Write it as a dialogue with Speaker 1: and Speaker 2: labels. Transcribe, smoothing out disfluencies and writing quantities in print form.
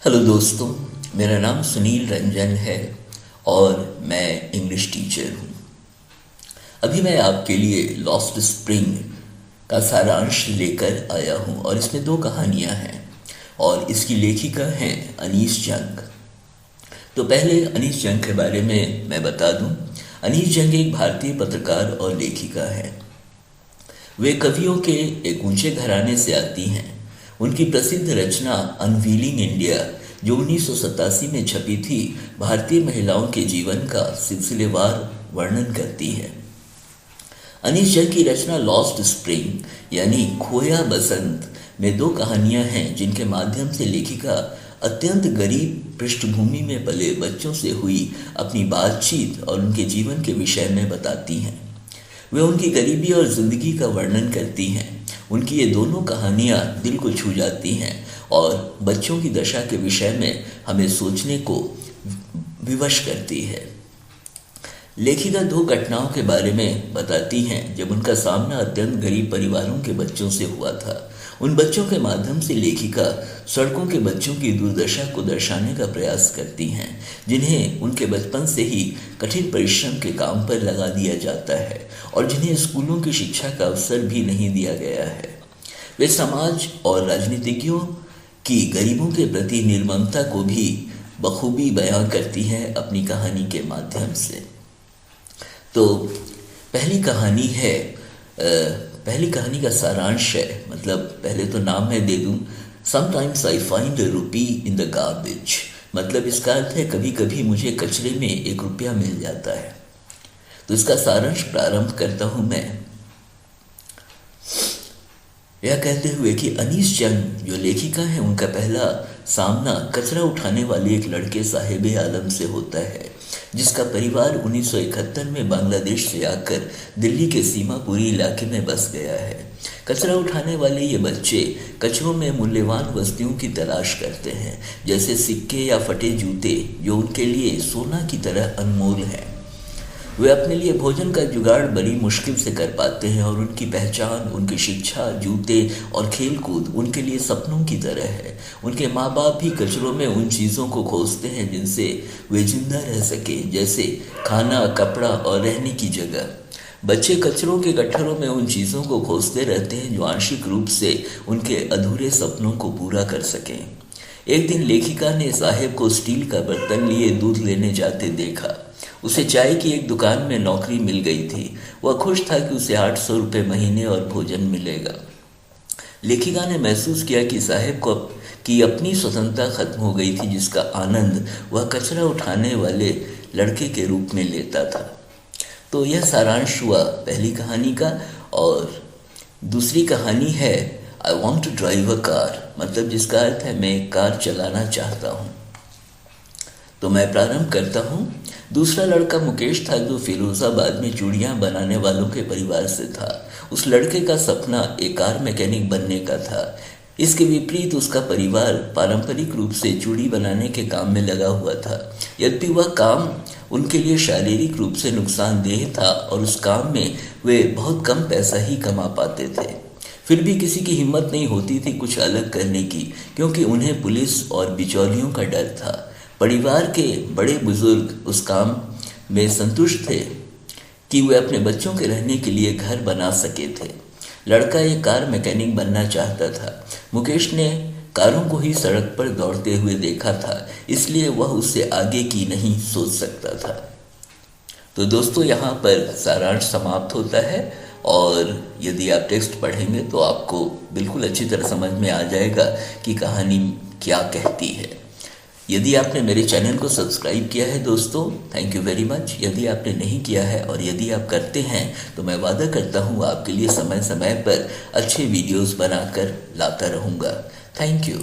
Speaker 1: Hello दोस्तों, मेरा नाम सुनील रंजन है और मैं इंग्लिश टीचर हूँ। अभी मैं आपके लिए लॉस्ट स्प्रिंग का सारांश लेकर आया हूँ और इसमें दो कहानियाँ हैं और इसकी लेखिका हैं अनीस जंग। तो पहले अनीस जंग के बारे में मैं बता दूँ। अनीस जंग एक भारतीय पत्रकार और लेखिका है। वे कवियों के एक ऊंचे घराने से आती हैं। उनकी प्रसिद्ध रचना अनवीलिंग इंडिया, जो 1987 में छपी थी, भारतीय महिलाओं के जीवन का सिलसिलेवार वर्णन करती है। अनीस जंग की रचना लॉस्ट स्प्रिंग यानी खोया बसंत में दो कहानियां हैं जिनके माध्यम से लेखिका अत्यंत गरीब पृष्ठभूमि में पले बच्चों से हुई अपनी बातचीत और उनके जीवन के विषय में बताती हैं। वे उनकी गरीबी और जिंदगी का वर्णन करती हैं। उनकी ये दोनों कहानियाँ दिल को छू जाती हैं और बच्चों की दशा के विषय में हमें सोचने को विवश करती है। लेखिका दो घटनाओं के बारे में बताती हैं जब उनका सामना अत्यंत गरीब परिवारों के बच्चों से हुआ था। उन बच्चों के माध्यम से लेखिका सड़कों के बच्चों की दुर्दशा को दर्शाने का प्रयास करती हैं, जिन्हें उनके बचपन से ही कठिन परिश्रम के काम पर लगा दिया जाता है और जिन्हें स्कूलों की शिक्षा का अवसर भी नहीं दिया गया है। वे समाज और राजनीतिज्ञों की गरीबों के प्रति निर्ममता को भी बखूबी बयां करती हैं अपनी कहानी के माध्यम से। तो पहली कहानी का सारांश है, मतलब पहले तो नाम मैं दे दूं, समटाइम्स आई फाइंड अ रूपी इन द गार्बेज। मतलब इसका अर्थ है कभी कभी मुझे कचरे में 1 रुपया मिल जाता है। तो इसका सारांश प्रारंभ करता हूं मैं यह कहते हुए कि अनीस जंग जो लेखिका है, उनका पहला सामना कचरा उठाने वाले एक लड़के साहिब आलम से होता है, जिसका परिवार 1971 में बांग्लादेश से आकर दिल्ली के सीमापुरी इलाके में बस गया है। कचरा उठाने वाले ये बच्चे कचरों में मूल्यवान वस्तुओं की तलाश करते हैं, जैसे सिक्के या फटे जूते, जो उनके लिए सोना की तरह अनमोल हैं। वे अपने लिए भोजन का जुगाड़ बड़ी मुश्किल से कर पाते हैं और उनकी पहचान, उनकी शिक्षा, जूते और खेलकूद उनके लिए सपनों की तरह है। उनके माँ बाप भी कचरों में उन चीज़ों को खोजते हैं जिनसे वे जिंदा रह सके, जैसे खाना, कपड़ा और रहने की जगह। बच्चे कचरों के गट्ठरों में उन चीज़ों को खोजते रहते हैं जो आंशिक रूप से उनके अधूरे सपनों को पूरा कर सकें। एक दिन लेखिका ने साहेब को स्टील का बर्तन लिए दूध लेने जाते देखा। उसे चाय की एक दुकान में नौकरी मिल गई थी। वह खुश था कि उसे 800 रुपये महीने और भोजन मिलेगा। लेखिका ने महसूस किया कि साहेब को की अपनी स्वतंत्रता खत्म हो गई थी, जिसका आनंद वह कचरा उठाने वाले लड़के के रूप में लेता था। तो यह सारांश हुआ पहली कहानी का। और दूसरी कहानी है I want to drive a car, मतलब जिसका अर्थ है मैं एक कार चलाना चाहता हूँ। तो मैं प्रारंभ करता हूँ। दूसरा लड़का मुकेश था, जो फिरोजाबाद में चूड़ियाँ बनाने वालों के परिवार से था। उस लड़के का सपना एक कार मैकेनिक बनने का था। इसके विपरीत उसका परिवार पारंपरिक रूप से चूड़ी बनाने के काम में लगा हुआ था। यद्यपि वह काम उनके लिए शारीरिक रूप से नुकसानदेह था और उस काम में वे बहुत कम पैसा ही कमा पाते थे, फिर भी किसी की हिम्मत नहीं होती थी कुछ अलग करने की, क्योंकि उन्हें पुलिस और बिचौलियों का डर था। परिवार के बड़े बुजुर्ग उस काम में संतुष्ट थे कि वे अपने बच्चों के रहने के लिए घर बना सके थे। लड़का एक कार मैकेनिक बनना चाहता था। मुकेश ने कारों को ही सड़क पर दौड़ते हुए देखा था, इसलिए वह उससे आगे की नहीं सोच सकता था। तो दोस्तों, यहाँ पर सारांश समाप्त होता है और यदि आप टेक्स्ट पढ़ेंगे तो आपको बिल्कुल अच्छी तरह समझ में आ जाएगा कि कहानी क्या कहती है। यदि आपने मेरे चैनल को सब्सक्राइब किया है दोस्तों, थैंक यू वेरी मच। यदि आपने नहीं किया है और यदि आप करते हैं तो मैं वादा करता हूँ आपके लिए समय समय पर अच्छे वीडियोस बनाकर लाता रहूँगा। Thank you.